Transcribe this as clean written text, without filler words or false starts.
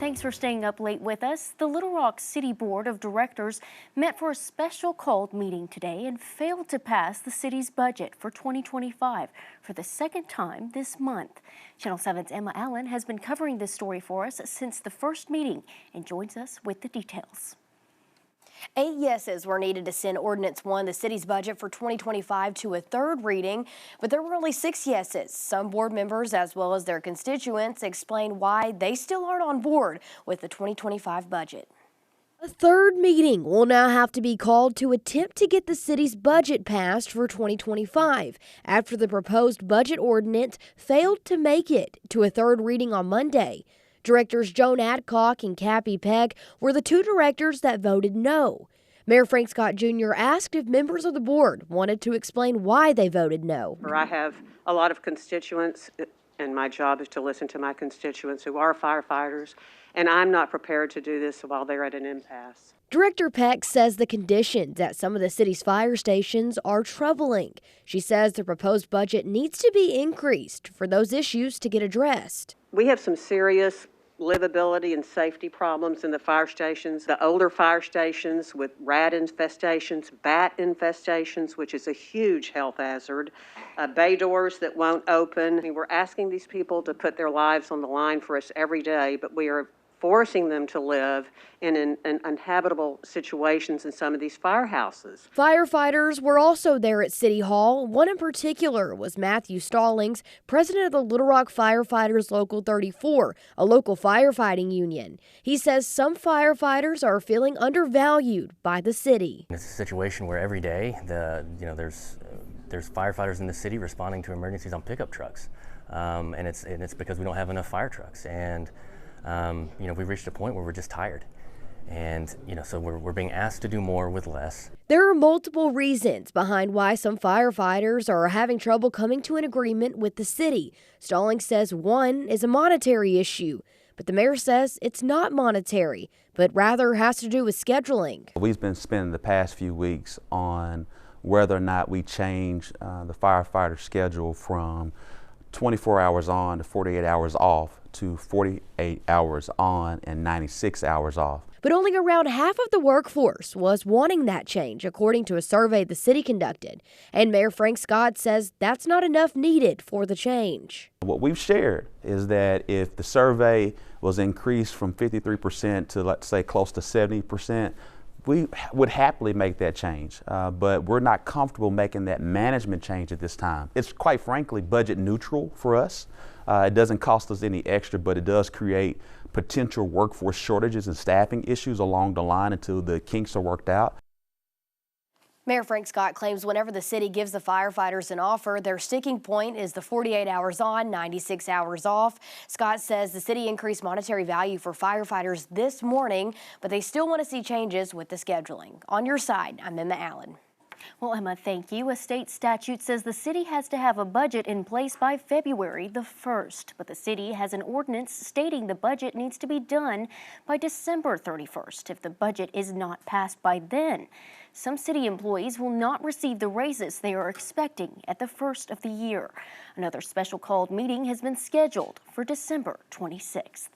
Thanks for staying up late with us. The Little Rock City Board of Directors met for a special called meeting today and failed to pass the city's budget for 2025 for the second time this month. Channel 7's Emma Allen has been covering this story for us since the first meeting and joins us with the details. 8 yeses were needed to send Ordinance 1, the city's budget for 2025, to a third reading, but there were only 6 yeses. Some board members, as well as their constituents, explain why they still aren't on board with the 2025 budget. A third meeting will now have to be called to attempt to get the city's budget passed for 2025 after the proposed budget ordinance failed to make it to a third reading on Monday. Directors Joan Adcock and Cappy Peck were the 2 directors that voted no. Mayor Frank Scott Jr. asked if members of the board wanted to explain why they voted no. I have a lot of constituents, and my job is to listen to my constituents who are firefighters, and I'm not prepared to do this while they're at an impasse. Director Peck says the conditions at some of the city's fire stations are troubling. She says the proposed budget needs to be increased for those issues to get addressed. We have some serious livability and safety problems in the fire stations. The older fire stations with rat infestations, bat infestations, which is a huge health hazard, bay doors that won't open. I mean, we're asking these people to put their lives on the line for us every day, but we are forcing them to live in uninhabitable situations in some of these firehouses. Firefighters were also there at City Hall. One in particular was Matthew Stallings, president of the Little Rock Firefighters Local 34, a local firefighting union. He says some firefighters are feeling undervalued by the city. It's a situation where every day there's firefighters in the city responding to emergencies on pickup trucks, and it's because we don't have enough fire trucks. And we've reached a point where we're just tired. And, so we're being asked to do more with less. There are multiple reasons behind why some firefighters are having trouble coming to an agreement with the city. Stallings says one is a monetary issue, but the mayor says it's not monetary, but rather has to do with scheduling. We've been spending the past few weeks on whether or not we change the firefighter schedule from 24 hours on to 48 hours off to 48 hours on and 96 hours off. But only around half of the workforce was wanting that change, according to a survey the city conducted. And Mayor Frank Scott says that's not enough needed for the change. What we've shared is that if the survey was increased from 53% to, let's say, close to 70%, we would happily make that change, but we're not comfortable making that management change at this time. It's quite frankly budget neutral for us. It doesn't cost us any extra, but it does create potential workforce shortages and staffing issues along the line until the kinks are worked out. Mayor Frank Scott claims whenever the city gives the firefighters an offer, their sticking point is the 48 hours on, 96 hours off. Scott says the city increased monetary value for firefighters this morning, but they still want to see changes with the scheduling. On your side, I'm Emma Allen. Well, Emma, thank you. A state statute says the city has to have a budget in place by February the 1st, but the city has an ordinance stating the budget needs to be done by December 31st if the budget is not passed by then. Some city employees will not receive the raises they are expecting at the first of the year. Another special called meeting has been scheduled for December 26th.